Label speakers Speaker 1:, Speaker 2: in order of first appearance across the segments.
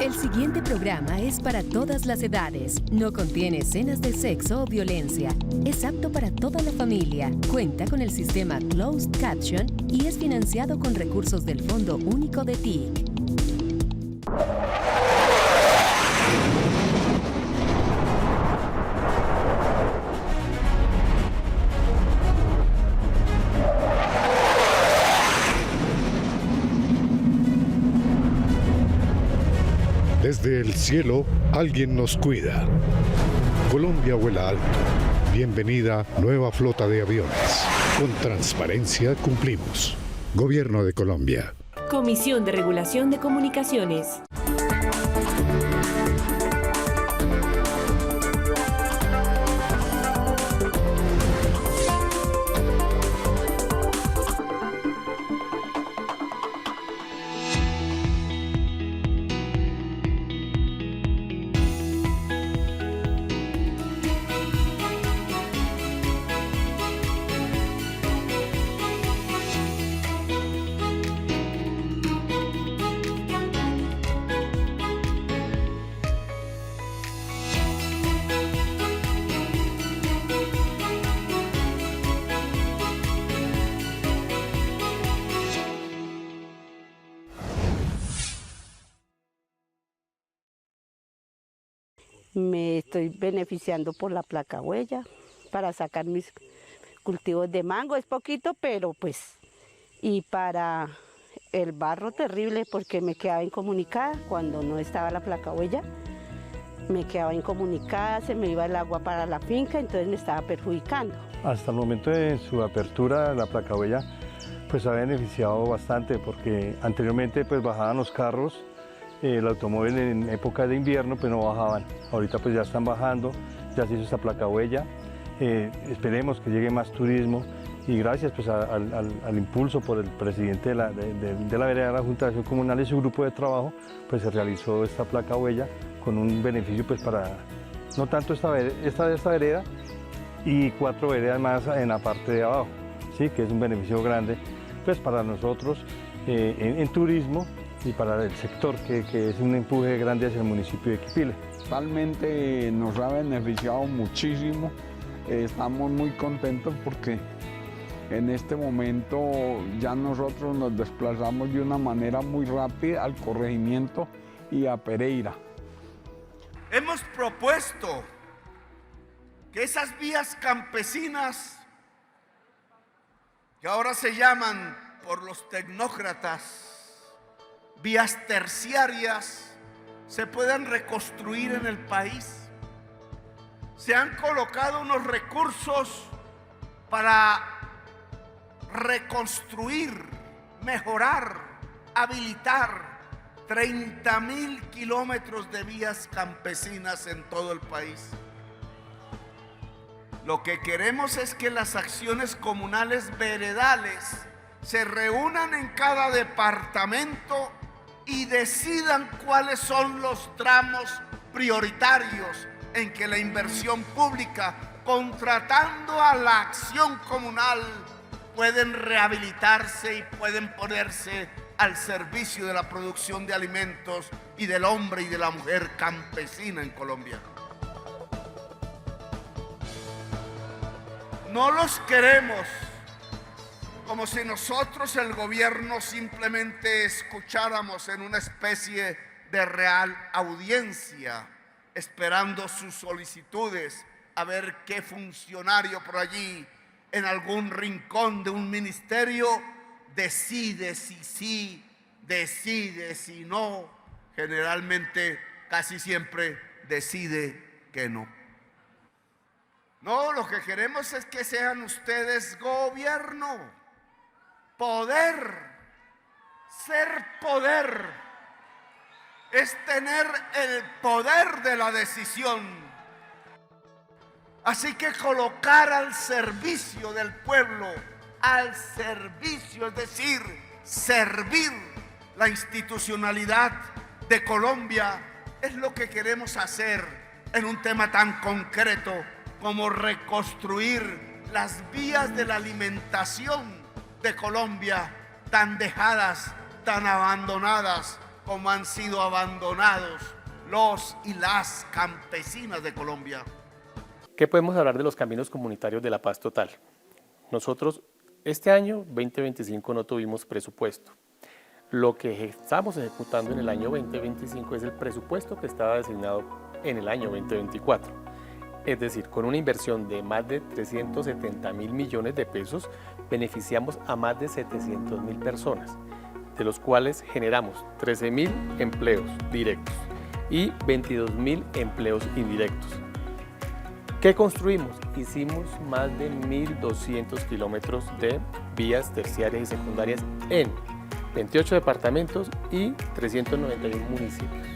Speaker 1: El siguiente programa es para todas las edades. No contiene escenas de sexo o violencia. Es apto para toda la familia. Cuenta con el sistema Closed Caption y es financiado con recursos del Fondo Único de TIC.
Speaker 2: Desde el cielo, alguien nos cuida. Colombia vuela alto. Bienvenida, nueva flota de aviones. Con transparencia cumplimos. Gobierno de Colombia.
Speaker 3: Comisión de Regulación de Comunicaciones.
Speaker 4: Me estoy beneficiando por la placa huella para sacar mis cultivos de mango. Es poquito, pero pues, y para el barro terrible porque me quedaba incomunicada cuando no estaba la placa huella. Me quedaba incomunicada, se me iba el agua para la finca, entonces me estaba perjudicando.
Speaker 5: Hasta el momento de su apertura, la placa huella pues ha beneficiado bastante porque anteriormente pues bajaban los carros. El automóvil en época de invierno pues no bajaban, ahorita pues ya están bajando, ya se hizo esta placa huella, esperemos que llegue más turismo y gracias pues al impulso por el presidente de la vereda de la Junta de Acción Comunal y su grupo de trabajo, pues se realizó esta placa huella con un beneficio pues para no tanto esta vereda y 4 veredas más en la parte de abajo, ¿sí? Que es un beneficio grande pues para nosotros en turismo y para el sector, que es un empuje grande hacia el municipio de Equipila.
Speaker 6: Realmente nos ha beneficiado muchísimo, estamos muy contentos porque en este momento ya nosotros nos desplazamos de una manera muy rápida al corregimiento y a Pereira.
Speaker 7: Hemos propuesto que esas vías campesinas, que ahora se llaman por los tecnócratas vías terciarias, se puedan reconstruir en el país. Se han colocado unos recursos para reconstruir, mejorar, habilitar 30.000 kilómetros de vías campesinas en todo el país. Lo que queremos es que las acciones comunales veredales se reúnan en cada departamento y decidan cuáles son los tramos prioritarios en que la inversión pública, contratando a la acción comunal, pueden rehabilitarse y pueden ponerse al servicio de la producción de alimentos y del hombre y de la mujer campesina en Colombia. No los queremos como si nosotros, el gobierno, simplemente escucháramos en una especie de real audiencia, esperando sus solicitudes, a ver qué funcionario por allí, en algún rincón de un ministerio, decide si sí, decide si no. Generalmente, casi siempre, decide que no. No, lo que queremos es que sean ustedes gobierno. Poder, ser poder, es tener el poder de la decisión. Así que colocar al servicio del pueblo, al servicio, es decir, servir la institucionalidad de Colombia, es lo que queremos hacer en un tema tan concreto como reconstruir las vías de la alimentación de Colombia, tan dejadas, tan abandonadas como han sido abandonados los y las campesinas de Colombia.
Speaker 8: ¿Qué podemos hablar de los caminos comunitarios de la paz total? Nosotros este año 2025 no tuvimos presupuesto. Lo que estamos ejecutando en el año 2025 es el presupuesto que estaba designado en el año 2024. Es decir, con una inversión de más de 370.000 millones de pesos, beneficiamos a más de 700.000 personas, de los cuales generamos 13.000 empleos directos y 22.000 empleos indirectos. ¿Qué construimos? Hicimos más de 1.200 kilómetros de vías terciarias y secundarias en 28 departamentos y 391 municipios.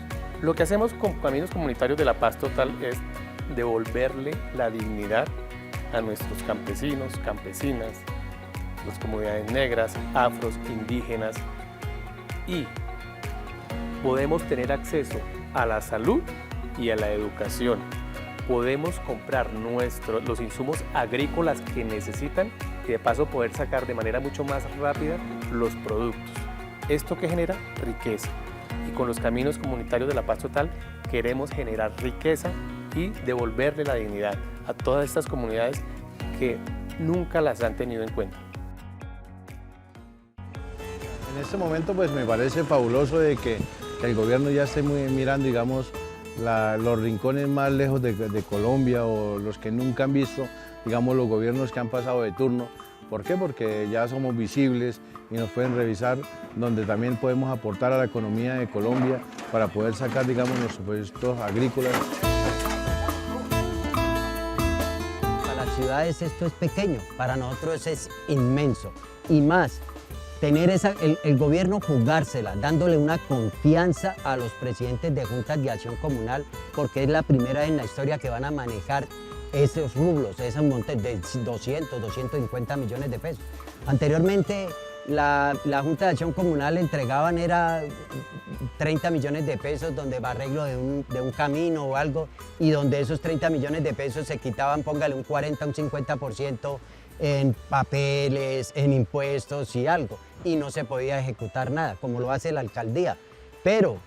Speaker 8: Lo que hacemos con Caminos Comunitarios de la Paz Total es devolverle la dignidad a nuestros campesinos, campesinas, las comunidades negras, afros, indígenas, y podemos tener acceso a la salud y a la educación. Podemos comprar los insumos agrícolas que necesitan y de paso poder sacar de manera mucho más rápida los productos. Esto que genera riqueza. Y con los Caminos Comunitarios de la Paz Total queremos generar riqueza y devolverle la dignidad a todas estas comunidades que nunca las han tenido en cuenta.
Speaker 9: En este momento pues me parece fabuloso de que el gobierno ya esté mirando, digamos, los rincones más lejos de Colombia o los que nunca han visto, digamos, los gobiernos que han pasado de turno. ¿Por qué? Porque ya somos visibles y nos pueden revisar, donde también podemos aportar a la economía de Colombia para poder sacar, digamos, los productos agrícolas.
Speaker 10: Para las ciudades esto es pequeño, para nosotros es inmenso. Y más, tener el gobierno jugársela, dándole una confianza a los presidentes de juntas de acción comunal, porque es la primera vez en la historia que van a manejar esos rublos, esos montes de 200, 250 millones de pesos. Anteriormente, la Junta de Acción Comunal entregaban era 30 millones de pesos donde va arreglo de un camino o algo, y donde esos 30 millones de pesos se quitaban, póngale un 40, un 50% en papeles, en impuestos y algo, y no se podía ejecutar nada, como lo hace la alcaldía. Pero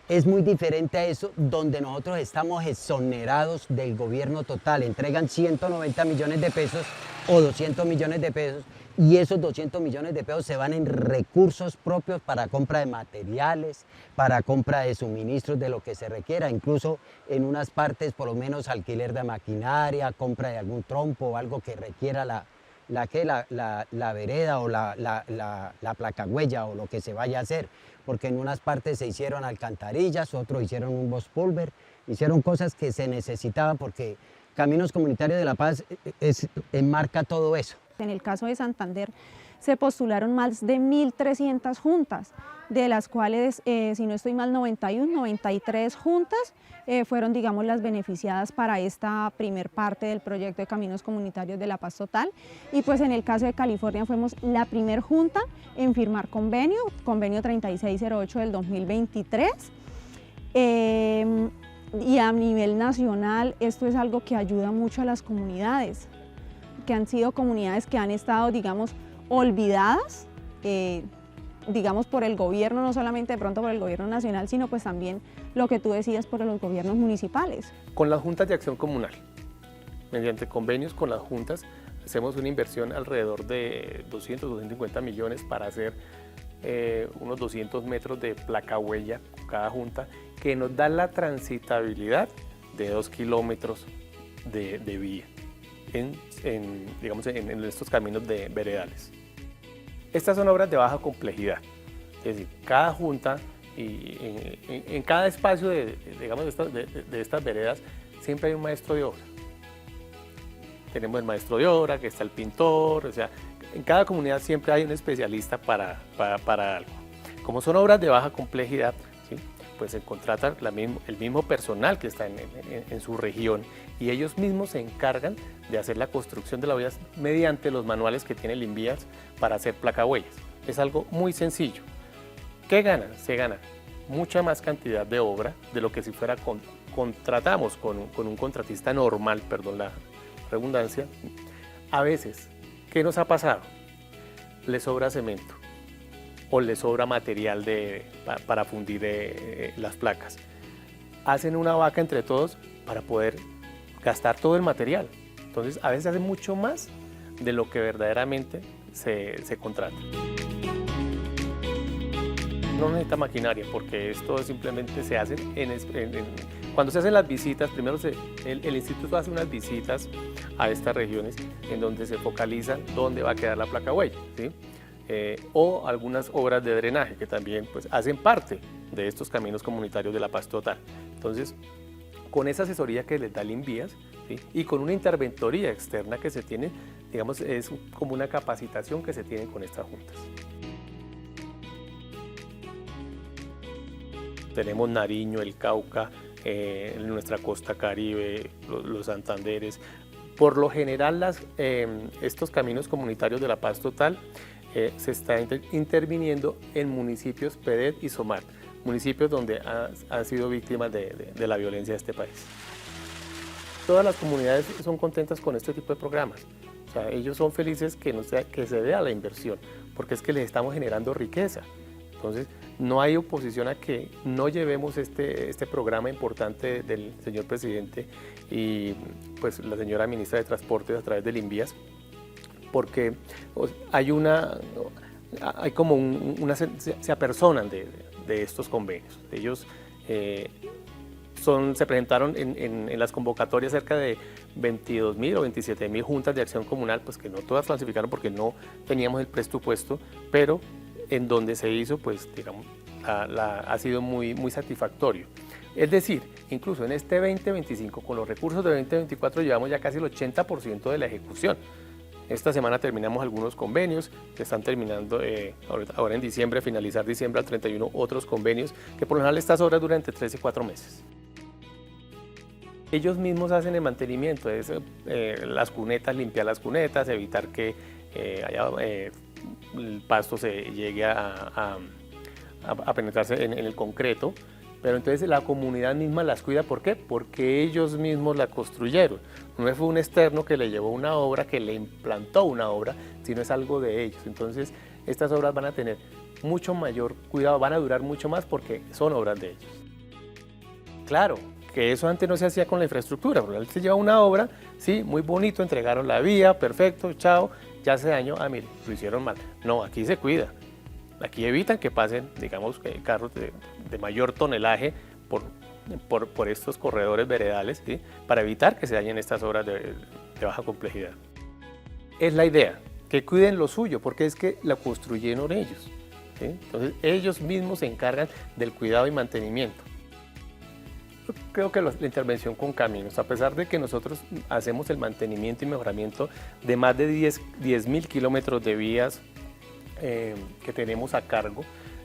Speaker 10: es muy diferente a eso, donde nosotros estamos exonerados del gobierno total. Entregan 190 millones de pesos o 200 millones de pesos, y esos 200 millones de pesos se van en recursos propios para compra de materiales, para compra de suministros de lo que se requiera, incluso en unas partes por lo menos alquiler de maquinaria, compra de algún trompo o algo que requiera la vereda o la placahuella o lo que se vaya a hacer, porque en unas partes se hicieron alcantarillas, otros hicieron un bospulver, hicieron cosas que se necesitaban porque Caminos Comunitarios de la Paz enmarca todo eso.
Speaker 11: En el caso de Santander se postularon más de 1.300 juntas, de las cuales, si no estoy mal, 93 juntas fueron, digamos, las beneficiadas para esta primer parte del proyecto de Caminos Comunitarios de la Paz Total. Y pues en el caso de California fuimos la primer junta en firmar convenio 3608 del 2023. Y a nivel nacional esto es algo que ayuda mucho a las comunidades, que han sido comunidades que han estado, digamos, olvidadas, digamos, por el gobierno, no solamente de pronto por el gobierno nacional, sino pues también lo que tú decías por los gobiernos municipales.
Speaker 8: Con las juntas de acción comunal, mediante convenios con las juntas, hacemos una inversión alrededor de 200, 250 millones para hacer unos 200 metros de placahuella con cada junta, que nos da la transitabilidad de 2 kilómetros de vía digamos, en estos caminos de veredales. Estas son obras de baja complejidad, es decir, cada junta y en cada espacio de estas veredas siempre hay un maestro de obra. Tenemos el maestro de obra, que está el pintor, o sea, en cada comunidad siempre hay un especialista para algo. Como son obras de baja complejidad, ¿sí?, pues se contrata el mismo personal que está en su región, y ellos mismos se encargan de hacer la construcción de las vías mediante los manuales que tiene el INVIAS para hacer placahuellas. Es algo muy sencillo. ¿Qué gana? Se gana mucha más cantidad de obra de lo que si fuera contratamos con un contratista normal, perdón la redundancia. A veces, ¿qué nos ha pasado? Le sobra cemento o les sobra material para fundir las placas. Hacen una vaca entre todos para poder gastar todo el material. Entonces a veces hacen mucho más de lo que verdaderamente se contrata. No necesita maquinaria porque esto simplemente se hace cuando se hacen las visitas. Primero el instituto hace unas visitas a estas regiones en donde se focalizan dónde va a quedar la placa huella, ¿sí? O algunas obras de drenaje que también pues, hacen parte de estos caminos comunitarios de la paz total. Entonces, con esa asesoría que les da el INVIAS, ¿sí? Y con una interventoría externa que se tiene, digamos, es como una capacitación que se tiene con estas juntas. Tenemos Nariño, el Cauca, nuestra costa Caribe, los Santanderes. Por lo general, estos caminos comunitarios de la paz total se está interviniendo en municipios PEDET y SOMAR, municipios donde han sido víctimas de la violencia de este país. Todas las comunidades son contentas con este tipo de programas. O sea, ellos son felices que se vea la inversión, porque es que les estamos generando riqueza. Entonces, no hay oposición a que no llevemos este programa importante del señor presidente y pues la señora ministra de Transportes a través del INVIAS, porque se apersonan de estos convenios. Ellos se presentaron en las convocatorias cerca de 22.000 o 27.000 juntas de acción comunal, pues que no todas clasificaron porque no teníamos el presupuesto, pero en donde se hizo, pues digamos, ha sido muy satisfactorio. Es decir, incluso en este 2025, con los recursos de 2024, llevamos ya casi el 80% de la ejecución. Esta semana terminamos algunos convenios que están terminando ahora en diciembre, finalizar diciembre al 31, otros convenios, que por lo general estas obras duran entre 3 y 4 meses. Ellos mismos hacen el mantenimiento, las cunetas, limpiar las cunetas, evitar que el pasto se llegue a penetrarse en el concreto, pero entonces la comunidad misma las cuida. ¿Por qué? Porque ellos mismos la construyeron. No fue un externo que le llevó una obra, que le implantó una obra, sino es algo de ellos. Entonces estas obras van a tener mucho mayor cuidado, van a durar mucho más porque son obras de ellos. Claro, que eso antes no se hacía con la infraestructura, porque se lleva una obra, sí, muy bonito, entregaron la vía, perfecto, chao, ya se dañó, mire, lo hicieron mal. No, aquí se cuida. Aquí evitan que pasen, digamos, carros de mayor tonelaje por estos corredores veredales, ¿sí? Para evitar que se dañen estas obras de baja complejidad. Es la idea, que cuiden lo suyo, porque es que la construyeron ellos, ¿sí? Entonces ellos mismos se encargan del cuidado y mantenimiento. Yo creo que la intervención con caminos, a pesar de que nosotros hacemos el mantenimiento y mejoramiento de más de 10.000 kilómetros de vías que tenemos a cargo,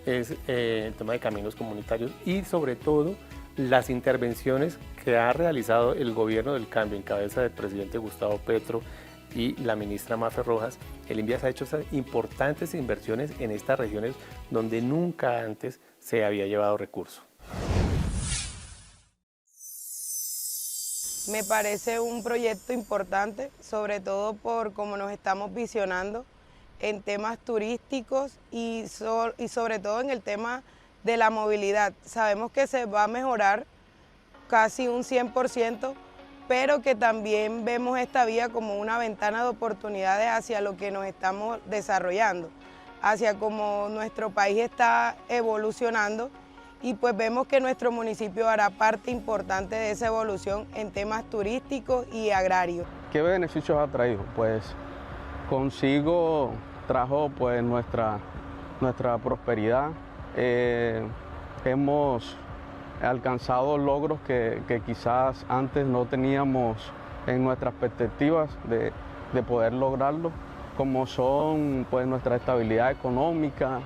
Speaker 8: es el tema de caminos comunitarios y sobre todo las intervenciones que ha realizado el gobierno del cambio en cabeza del presidente Gustavo Petro y la ministra Mafe Rojas. El INVIAS ha hecho esas importantes inversiones en estas regiones donde nunca antes se había llevado recursos.
Speaker 12: Me parece un proyecto importante, sobre todo por cómo nos estamos visionando en temas turísticos y sobre todo en el tema de la movilidad. Sabemos que se va a mejorar casi un 100%, pero que también vemos esta vía como una ventana de oportunidades hacia lo que nos estamos desarrollando, hacia cómo nuestro país está evolucionando, y pues vemos que nuestro municipio hará parte importante de esa evolución en temas turísticos y agrarios.
Speaker 6: ¿Qué beneficios ha traído? Pues consigo trajo pues nuestra prosperidad. Hemos alcanzado logros que quizás antes no teníamos en nuestras perspectivas de poder lograrlo, como son pues nuestra estabilidad económica,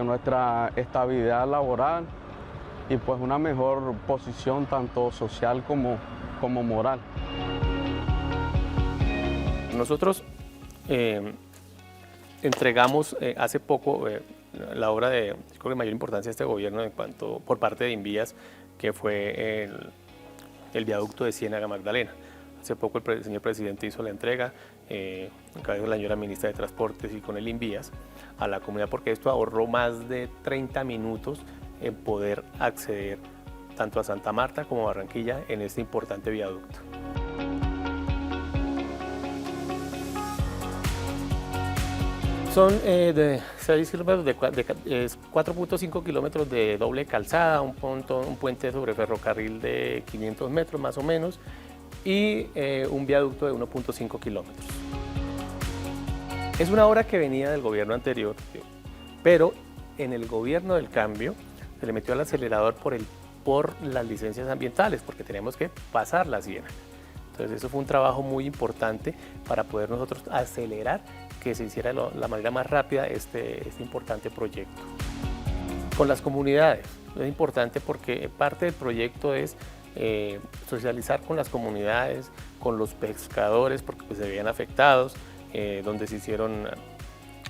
Speaker 6: nuestra estabilidad laboral y pues una mejor posición tanto social como moral.
Speaker 8: Nosotros entregamos hace poco la obra de, creo que de mayor importancia de este gobierno por parte de INVIAS, que fue el viaducto de Ciénaga Magdalena. Hace poco el señor presidente hizo la entrega, en cabeza de la señora ministra de Transportes y con el INVIAS. a la comunidad, porque esto ahorró más de 30 minutos en poder acceder tanto a Santa Marta como a Barranquilla en este importante viaducto. Son de 6 kilómetros, 4.5 kilómetros de doble calzada, un puente sobre ferrocarril de 500 metros más o menos y un viaducto de 1.5 kilómetros. Es una obra que venía del gobierno anterior, pero en el gobierno del cambio se le metió al acelerador por las licencias ambientales, porque teníamos que pasar la Siena. Entonces eso fue un trabajo muy importante para poder nosotros acelerar que se hiciera de la manera más rápida este importante proyecto. Con las comunidades, es importante porque parte del proyecto es socializar con las comunidades, con los pescadores, porque pues, se veían afectados, donde se hicieron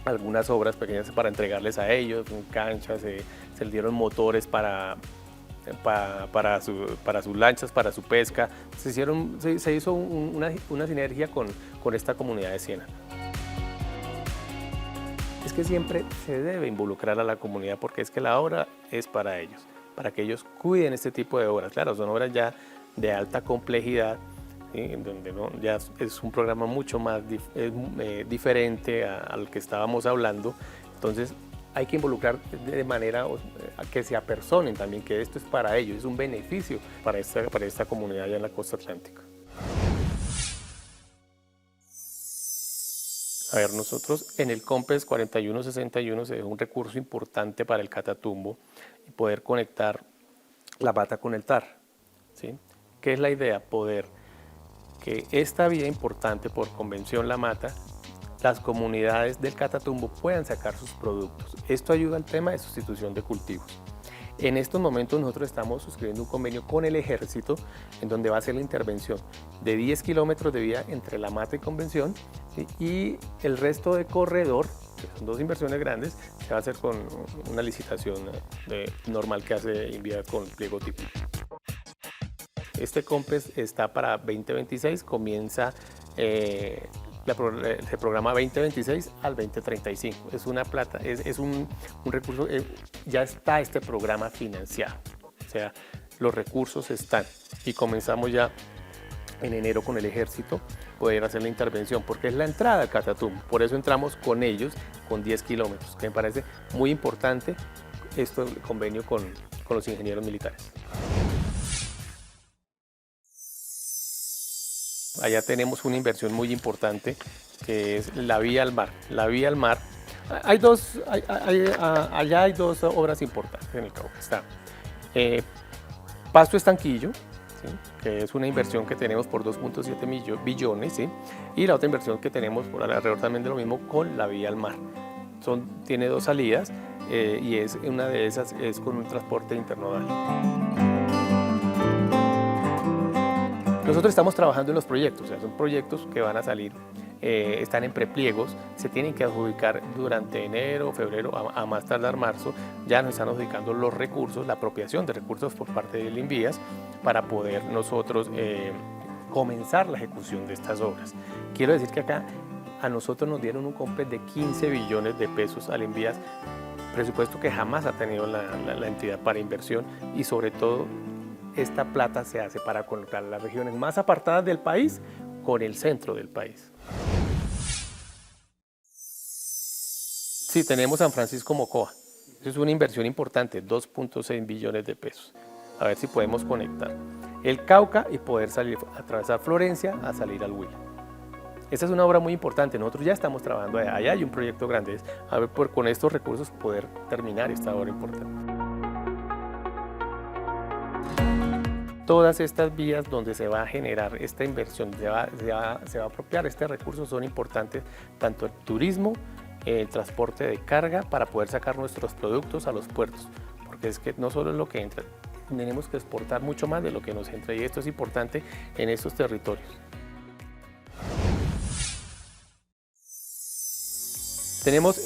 Speaker 8: algunas obras pequeñas para entregarles a ellos, canchas, se les dieron motores para sus lanchas, para su pesca. Se hizo una sinergia con esta comunidad de Siena. Es que siempre se debe involucrar a la comunidad porque es que la obra es para ellos, para que ellos cuiden este tipo de obras. Claro, son obras ya de alta complejidad, ¿sí? En donde ya es un programa mucho más diferente al que estábamos hablando. Entonces hay que involucrar de manera a que se apersonen también que esto es para ellos, es un beneficio para esta comunidad allá en la costa atlántica. A ver, nosotros en el COMPES 4161 se dejó un recurso importante para el Catatumbo y poder conectar la Mata con el TAR, ¿sí? ¿Qué es la idea? Poder que esta vía importante por Convención La Mata, las comunidades del Catatumbo puedan sacar sus productos. Esto ayuda al tema de sustitución de cultivos. En estos momentos nosotros estamos suscribiendo un convenio con el Ejército en donde va a ser la intervención de 10 kilómetros de vía entre La Mata y Convención, ¿sí? Y el resto de corredor, que son dos inversiones grandes, se va a hacer con una licitación normal que hace Invial con pliego típico. Este COMPES está para 2026, comienza se programa 2026 al 2035. Es una plata, es un recurso, ya está este programa financiado, o sea, los recursos están y comenzamos ya en enero con el Ejército poder hacer la intervención, porque es la entrada al Catatumbo, por eso entramos con ellos con 10 kilómetros, que me parece muy importante esto, el convenio con los ingenieros militares. Allá tenemos una inversión muy importante que es la vía al mar. La vía al mar, allá hay dos obras importantes en el Cauca. Está Pasto Estanquillo, ¿sí? Que es una inversión que tenemos por 2.7 billones, ¿sí? Y la otra inversión que tenemos por alrededor también de lo mismo con la vía al mar. Tiene dos salidas y una de esas es con un transporte internodal. Nosotros estamos trabajando en los proyectos, o sea, son proyectos que van a salir, están en prepliegos, se tienen que adjudicar durante enero, febrero, a más tardar marzo, ya nos están adjudicando los recursos, la apropiación de recursos por parte del Invías para poder nosotros comenzar la ejecución de estas obras. Quiero decir que acá a nosotros nos dieron un COMPES de 15 billones de pesos al Invías, presupuesto que jamás ha tenido la entidad para inversión y sobre todo esta plata se hace para conectar las regiones más apartadas del país con el centro del país. Sí, tenemos San Francisco Mocoa. Es una inversión importante, 2.6 billones de pesos. A ver si podemos conectar el Cauca y poder salir, atravesar Florencia a salir al Huila. Esta es una obra muy importante. Nosotros ya estamos trabajando allá. Allá hay un proyecto grande. A ver, con estos recursos poder terminar esta obra importante. Todas estas vías donde se va a generar esta inversión, se va a apropiar este recurso son importantes, tanto el turismo, el transporte de carga para poder sacar nuestros productos a los puertos, porque es que no solo es lo que entra, tenemos que exportar mucho más de lo que nos entra y esto es importante en estos territorios. Tenemos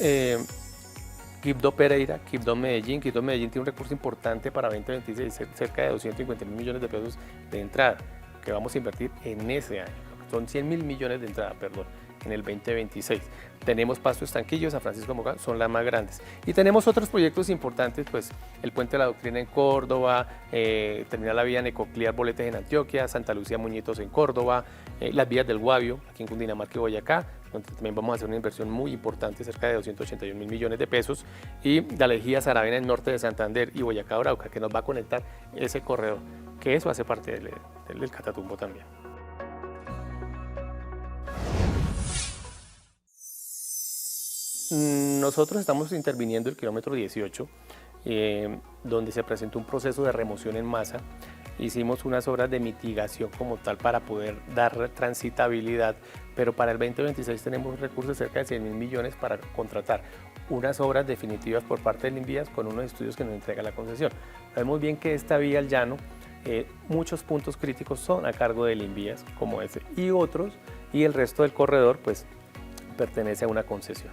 Speaker 8: Quibdó Pereira, Quibdó Medellín. Quibdó Medellín tiene un recurso importante para 2026, cerca de 250.000 millones de pesos de entrada, que vamos a invertir en ese año. Son 100.000 millones de entrada, perdón, en el 2026. Tenemos Pasto Estanquillo, San Francisco Mogán, son las más grandes. Y tenemos otros proyectos importantes, pues el Puente de la Doctrina en Córdoba, terminar la vía Necoclí Boletes en Antioquia, Santa Lucía Muñitos en Córdoba, las vías del Guavio, aquí en Cundinamarca y Boyacá, donde también vamos a hacer una inversión muy importante, cerca de 281.000 millones de pesos, y la Lejía Saravena en el norte de Santander y Boyacá Arauca, que nos va a conectar ese corredor, que eso hace parte del Catatumbo también. Nosotros estamos interviniendo el kilómetro 18, donde se presentó un proceso de remoción en masa. Hicimos unas obras de mitigación como tal para poder dar transitabilidad, pero para el 2026 tenemos recursos cerca de 100.000 millones para contratar unas obras definitivas por parte del Invías con unos estudios que nos entrega la concesión. Sabemos bien que esta vía al llano, muchos puntos críticos son a cargo del Invías, como ese y otros, y el resto del corredor pues pertenece a una concesión.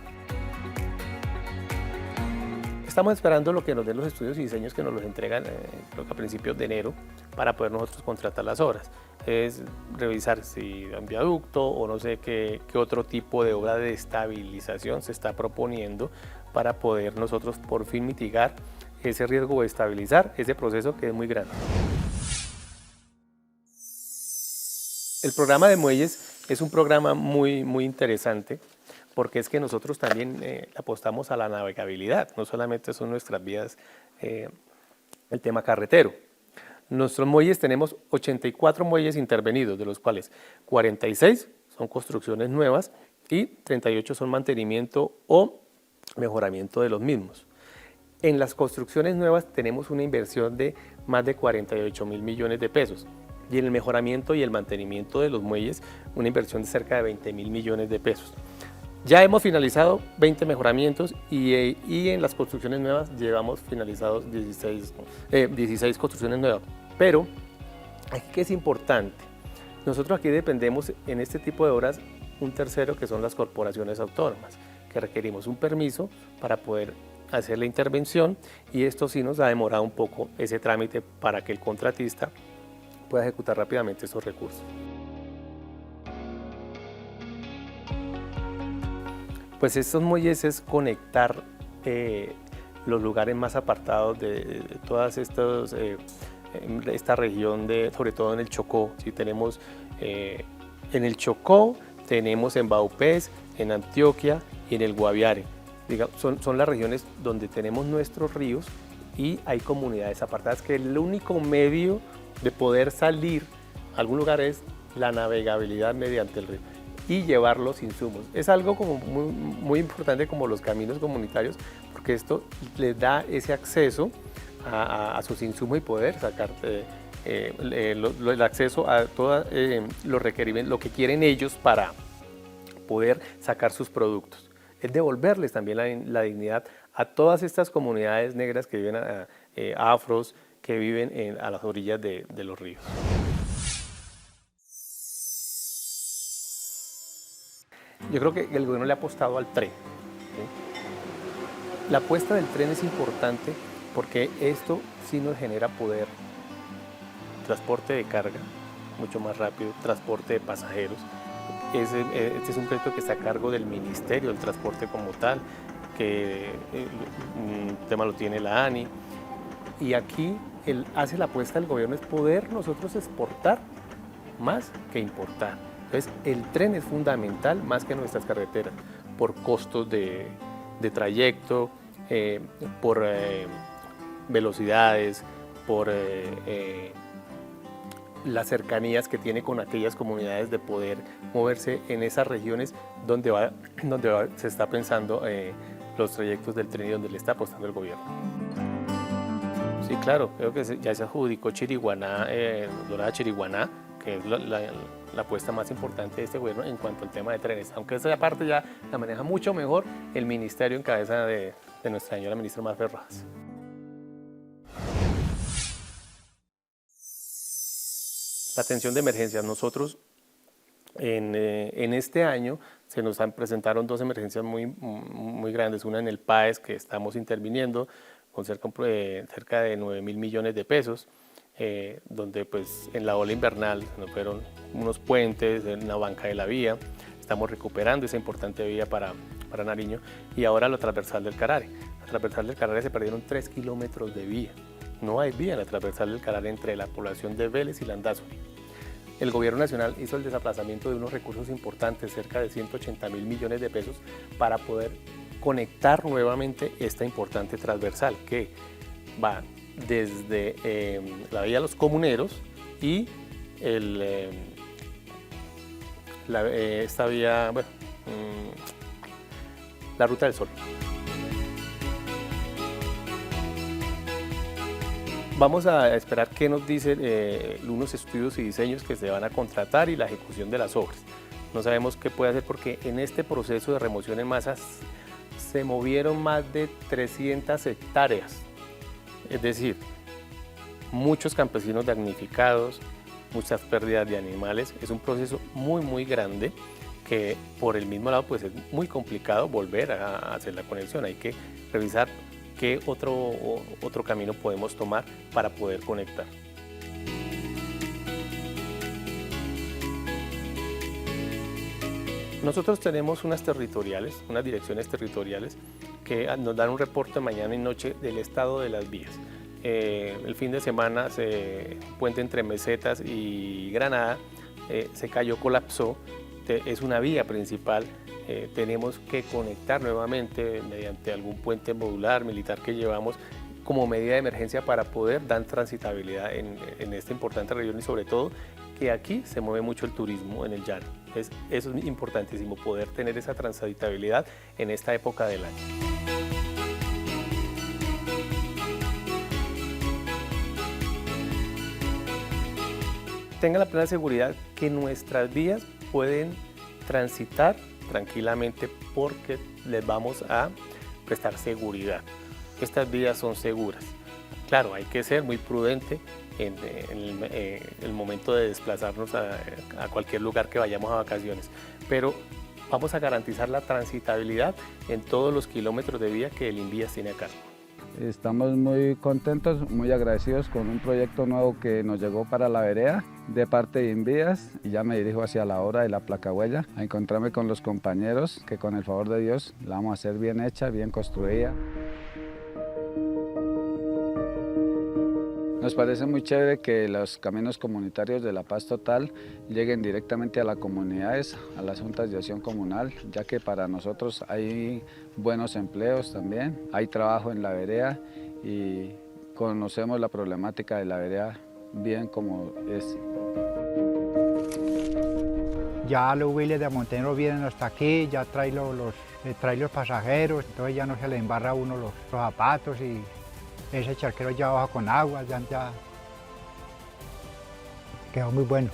Speaker 8: Estamos esperando lo que nos den los estudios y diseños que nos los entregan creo que a principios de enero para poder nosotros contratar las obras. Es revisar si un viaducto o no sé qué otro tipo de obra de estabilización se está proponiendo para poder nosotros por fin mitigar ese riesgo de estabilizar ese proceso que es muy grande. El programa de muelles es un programa muy interesante, porque es que nosotros también apostamos a la navegabilidad, no solamente son nuestras vías el tema carretero. Nuestros muelles tenemos 84 muelles intervenidos, de los cuales 46 son construcciones nuevas y 38 son mantenimiento o mejoramiento de los mismos. En las construcciones nuevas tenemos una inversión de más de 48.000 millones de pesos y en el mejoramiento y el mantenimiento de los muelles una inversión de cerca de 20.000 millones de pesos. Ya hemos finalizado 20 mejoramientos y en las construcciones nuevas llevamos finalizados 16 construcciones nuevas. Pero aquí que es importante, nosotros aquí dependemos en este tipo de obras un tercero que son las corporaciones autónomas, que requerimos un permiso para poder hacer la intervención y esto sí nos ha demorado un poco ese trámite para que el contratista pueda ejecutar rápidamente esos recursos. Pues estos muelles es conectar los lugares más apartados de todas esta región, sobre todo en el Chocó. Sí, tenemos en el Chocó, tenemos en Vaupés, en Antioquia y en el Guaviare. Son las regiones donde tenemos nuestros ríos y hay comunidades apartadas que el único medio de poder salir a algún lugar es la navegabilidad mediante el río y llevar los insumos. Es algo como muy importante como los caminos comunitarios, porque esto les da ese acceso a sus insumos y poder sacar el acceso a todos los requerimientos, lo que quieren ellos para poder sacar sus productos. Es devolverles también la dignidad a todas estas comunidades negras que viven, afros, que viven a las orillas de los ríos. Yo creo que el gobierno le ha apostado al tren, ¿sí? La apuesta del tren es importante porque esto sí nos genera poder, transporte de carga mucho más rápido, transporte de pasajeros. Este es un proyecto que está a cargo del Ministerio del Transporte como tal, que un tema lo tiene la ANI. Y aquí hace la apuesta del gobierno es poder nosotros exportar más que importar. Entonces el tren es fundamental más que nuestras carreteras, por costos de trayecto, por velocidades, por las cercanías que tiene con aquellas comunidades de poder moverse en esas regiones donde se está pensando los trayectos del tren y donde le está apostando el gobierno. Sí, claro, creo que ya se adjudicó Chiriguaná, Dorada Chiriguaná, que es la apuesta más importante de este gobierno en cuanto al tema de trenes, aunque esa parte ya la maneja mucho mejor el ministerio en cabeza de nuestra señora ministra Marfe Rojas. La atención de emergencias. Nosotros en este año se nos presentaron dos emergencias muy grandes, una en el PAES que estamos interviniendo con cerca de 9.000 millones de pesos, donde pues en la ola invernal nos fueron unos puentes, en una banca de la vía. estamos recuperando esa importante vía para Nariño, y ahora la transversal del Carare. La transversal del Carare se perdieron 3 kilómetros de vía. No hay vía en la transversal del Carare entre la población de Vélez y Landazuri. El gobierno nacional hizo el desplazamiento de unos recursos importantes, cerca de 180.000 millones de pesos, para poder conectar nuevamente esta importante transversal que va desde la vía Los Comuneros y esta vía, bueno, la Ruta del Sol. Vamos a esperar qué nos dicen unos estudios y diseños que se van a contratar y la ejecución de las obras. No sabemos qué puede hacer porque en este proceso de remoción en masas se movieron más de 300 hectáreas. Es decir, muchos campesinos damnificados, muchas pérdidas de animales. Es un proceso muy grande que por el mismo lado pues es muy complicado volver a hacer la conexión. Hay que revisar qué otro camino podemos tomar para poder conectar. Nosotros tenemos unas direcciones territoriales que nos dan un reporte mañana y noche del estado de las vías. El fin de semana puente entre Mesetas y Granada se cayó, colapsó, es una vía principal. Tenemos que conectar nuevamente mediante algún puente modular militar que llevamos como medida de emergencia para poder dar transitabilidad en esta importante región y sobre todo que aquí se mueve mucho el turismo en el llano. Eso es importantísimo, poder tener esa transitabilidad en esta época del año. Tengan la plena seguridad que nuestras vías pueden transitar tranquilamente porque les vamos a prestar seguridad. Estas vías son seguras. Claro, hay que ser muy prudente en el momento de desplazarnos a cualquier lugar que vayamos a vacaciones, pero vamos a garantizar la transitabilidad en todos los kilómetros de vía que el INVÍAS tiene a cargo.
Speaker 6: Estamos muy contentos, muy agradecidos con un proyecto nuevo que nos llegó para la vereda de parte de INVÍAS, y ya me dirijo hacia la obra de la placahuella a encontrarme con los compañeros que con el favor de Dios la vamos a hacer bien hecha, bien construida. Nos parece muy chévere que los caminos comunitarios de La Paz Total lleguen directamente a las comunidades, a las juntas de acción comunal, ya que para nosotros hay buenos empleos también, hay trabajo en la vereda y conocemos la problemática de la vereda bien como es.
Speaker 13: Ya los huiles de Montenegro vienen hasta aquí, ya traen los pasajeros, entonces ya no se le embarra a uno los zapatos y ese charquero ya baja con agua, ya quedó muy bueno.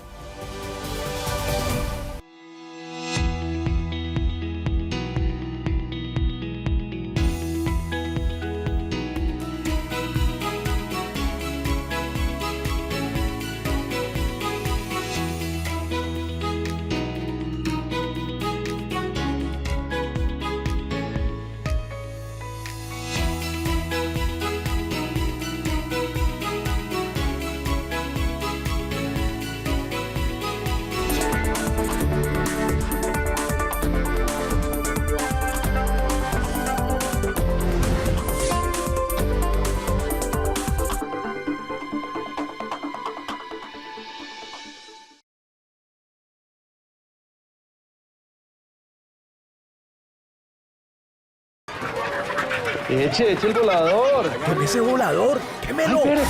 Speaker 9: Eche el volador.
Speaker 14: ¿Con ese volador? ¡Quémelo!
Speaker 9: ¡Espere!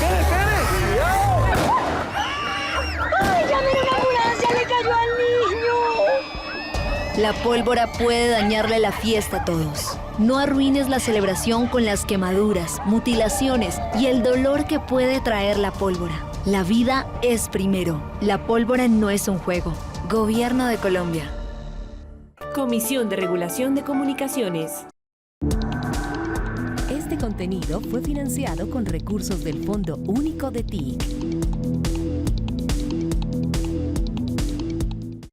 Speaker 15: ¡Ay, llamen a una ambulancia! ¡Le cayó al niño! La pólvora puede dañarle la fiesta a todos. No arruines la celebración con las quemaduras, mutilaciones y el dolor que puede traer la pólvora. La vida es primero. La pólvora no es un juego. Gobierno de Colombia.
Speaker 3: Comisión de Regulación de Comunicaciones.
Speaker 1: Este contenido fue financiado con recursos del Fondo Único de TIC.